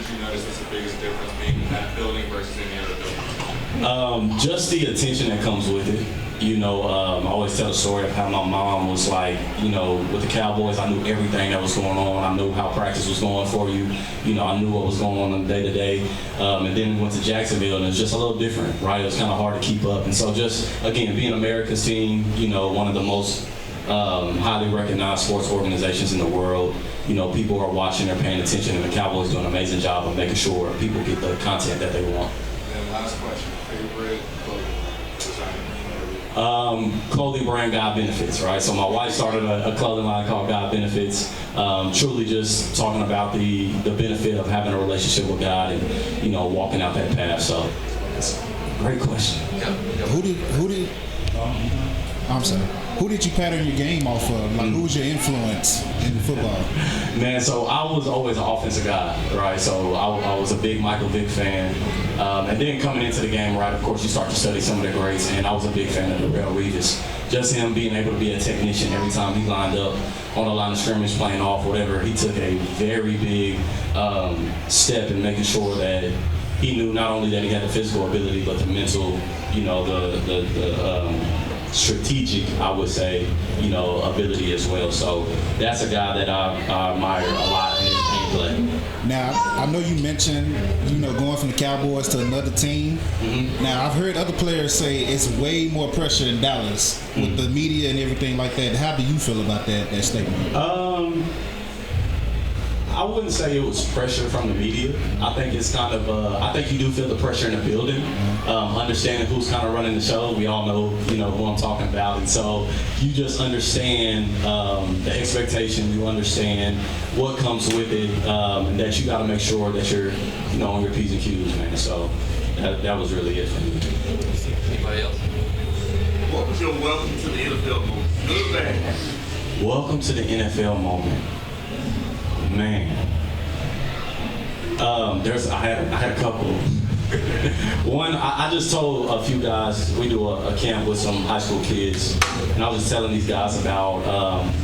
did you notice was the biggest difference being in that building versus any other building? Just the attention that comes with it. I always tell the story of how my mom was like, with the Cowboys, I knew everything that was going on. I knew how practice was going for you. I knew what was going on day to day. And then we went to Jacksonville, and it was just a little different, right? It was kind of hard to keep up. And so just, again, being America's team, one of the most highly recognized sports organizations in the world, people are watching, they're paying attention, and the Cowboys do an amazing job of making sure people get the content that they want. And last question, favorite clothing design? Clothing brand God Benefits, right? So my wife started a clothing line called God Benefits, truly just talking about the benefit of having a relationship with God and, walking out that path. So it's a great question. Who did you pattern your game off of? Like, who was your influence in football? Man, so I was always an offensive guy, right? So I was a big Michael Vick fan. And then coming into the game, right, of course, you start to study some of the greats, and I was a big fan of Darrell Revis. Just him being able to be a technician every time he lined up on the line of scrimmage, playing off, whatever, he took a very big step in making sure that he knew not only that he had the physical ability, but the mental, the strategic, I would say, ability as well. So that's a guy that I admire a lot in his game play. Now, I know you mentioned, going from the Cowboys to another team. Mm-hmm. Now, I've heard other players say it's way more pressure in Dallas with the media and everything like that. How do you feel about that statement? I wouldn't say it was pressure from the media. I think it's kind of, I think you do feel the pressure in the building, understanding who's kind of running the show. We all know, who I'm talking about. And so you just understand the expectation, you understand what comes with it, and that you got to make sure that you're, on your P's and Q's, man. So that was really it for me. Anybody else? What was your welcome to the NFL moment? Good or bad? Welcome to the NFL moment. Man, I had a couple. One, I just told a few guys, we do a camp with some high school kids, and I was just telling these guys about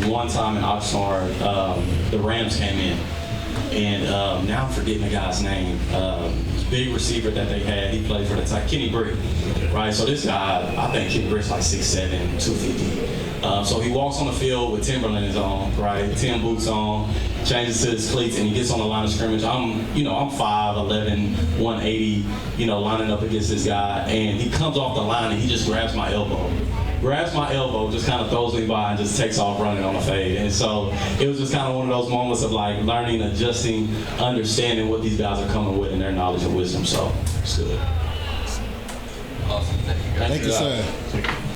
one time in Oxnard, the Rams came in, and now I'm forgetting the guy's name. Big receiver that they had, he played for the Titans, Kenny Britt, right? So this guy, I think Kenny Britt's like 6'7", 250. So he walks on the field with Timberlands on, right? Tim boots on, changes to his cleats, and he gets on the line of scrimmage. I'm 5'11", 180, lining up against this guy, and he comes off the line and he just grabs my elbow, just kind of throws me by and just takes off running on the fade. And so it was just kind of one of those moments of like learning, adjusting, understanding what these guys are coming with and their knowledge and wisdom. So it's good. Awesome. Thank you guys. Thank you, sir.